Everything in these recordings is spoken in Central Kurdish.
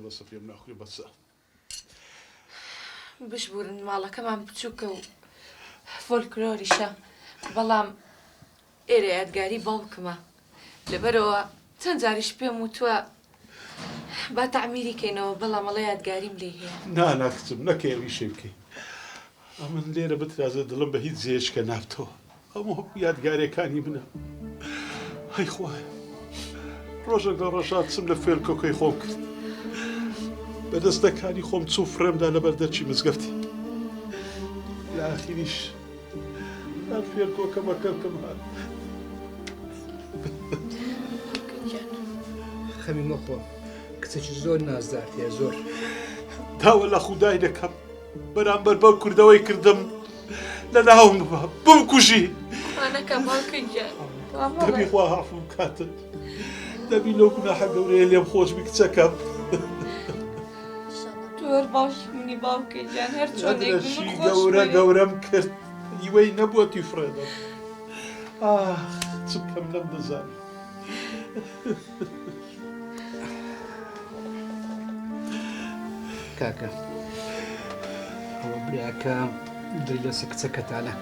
بس فيهم ناخذ بس بشبورن ماڵە کەمان بچووکە و فۆلکلۆریشە بەڵام ئێرە یادگاری باوکمە لەبەرەوە چەند جاریش پێم وتووە با تەعمیریکەینەوە بەڵام ئەڵێ یادگاریم لێ هەیە. نا کچم نەکەی ئەویشەی بکەی. ئەمن لێرە بترازە دڵم بە هیچ جێشکە نابتەوە. ئەمە یادگاریەکانی منە. هەی خوایە ڕۆژێک لە ڕۆژات چم لە فێرکۆکەی خۆم کرد. بەدەستەکانی خۆم چوو فرێمدا لەبەر دەرچی مزگەفتی. لە ئاخیریش هەر فێرکۆکەمەکەم هات. خەمی مەخۆ کچێکی زۆر نازدارتەیە زۆر. داوە لە خودای دەکەم بەرامبەر بەو کوردەوەی کردم لە ناوم بمکوژی. وانەکە باوکە گیان دەبی خوا عەفو بکاتت. دەبی لەو گوناحە گەورەیە لێم خۆش بی کچەکەم. تۆر باشی منی باوکە گیان هەر چۆنێک ئەدرەشی گەورەم کرد هیوەی نەبووە تیفرێدەم. چ بکەم لەم دەزانم. کاکە ئەوە براکە دڵی لەسەر کچەکەتانە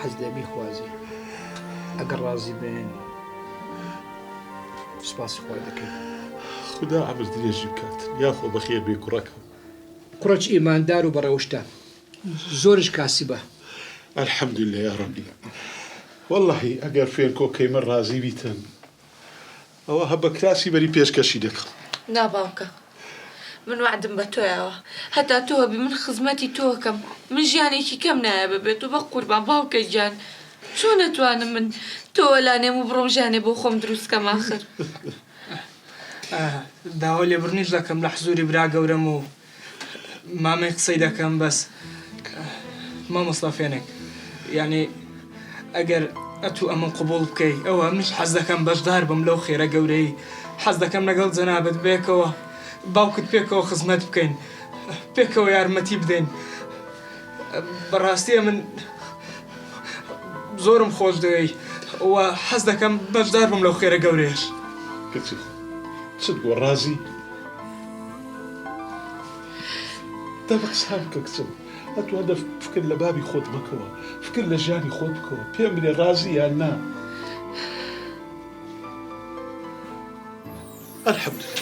حەز لێ بیخوازی ئەگەر ڕازی بێن سوپاسی خۆی دەکەین. خدا عەمر درێژی بکات یاخۆ بەخێر بێ کوڕەکەم. کوڕەکی ئیماندار و بەڕەوشتە زۆرش کاسیبە. الحەمدولله یا ڕەبی. وەڵڵاهی ئەگەر فێرکۆکەی من ڕازی بیتن ئەوە هە بە کراسی بەری پێشکەشی دەکەم. نا باوکە من وعدم بە تۆیەوە هەتا تۆ هەبی من خزمەتی تۆکەم من ژیانێکی کەم نایە ببێت و بە قوربان باوکە گیان چۆن نەتوانم من تۆ لانێم و بڕۆم ژیانێ بۆ خۆم دروستکەم ئاخر. داوا لێبڕنیش دەکەم لە حزوری برا گەورەم و مامەی قسەی دەکەم بەس مامۆستا فێنێک یعنی ئەگەر ئەتوو ئەمە قبوڵ بکەی ئەوە منش حەز دەکەم بەشدار بم لەو خێرە گەورەی حەز دەکەم لەگەڵ جەنابەت بێکەوە باوکت پێکەوە خزمەت بکەین پێکەوە یارمەتی بدەین. بەڕاستیە من زۆرم خۆش دەوێی وە حەز دەکەم بەشدار بم لەو خێرە گەورەیەش. کچی چت بۆ ڕازی دەبە قسام بکە کچم ئەتوانە فکر لە بابی خۆت بکەوە فکر لە ژیانی خۆت بکەوە پێم بڵێ ڕازی یان نا. الحەمدولله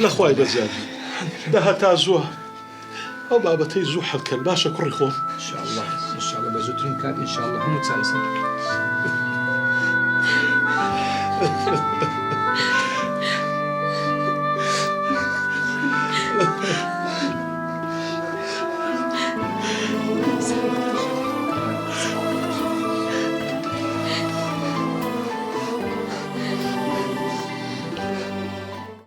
لەخوای بەزیادی داهەتا زووە ئەو بابەتەی زوو حەڵکەن باشە کوڕی خۆم. ئینشاءالله ئینشاءالله بە زووترین کات ئینشاءالله هەموو چارەسەر دەکەین.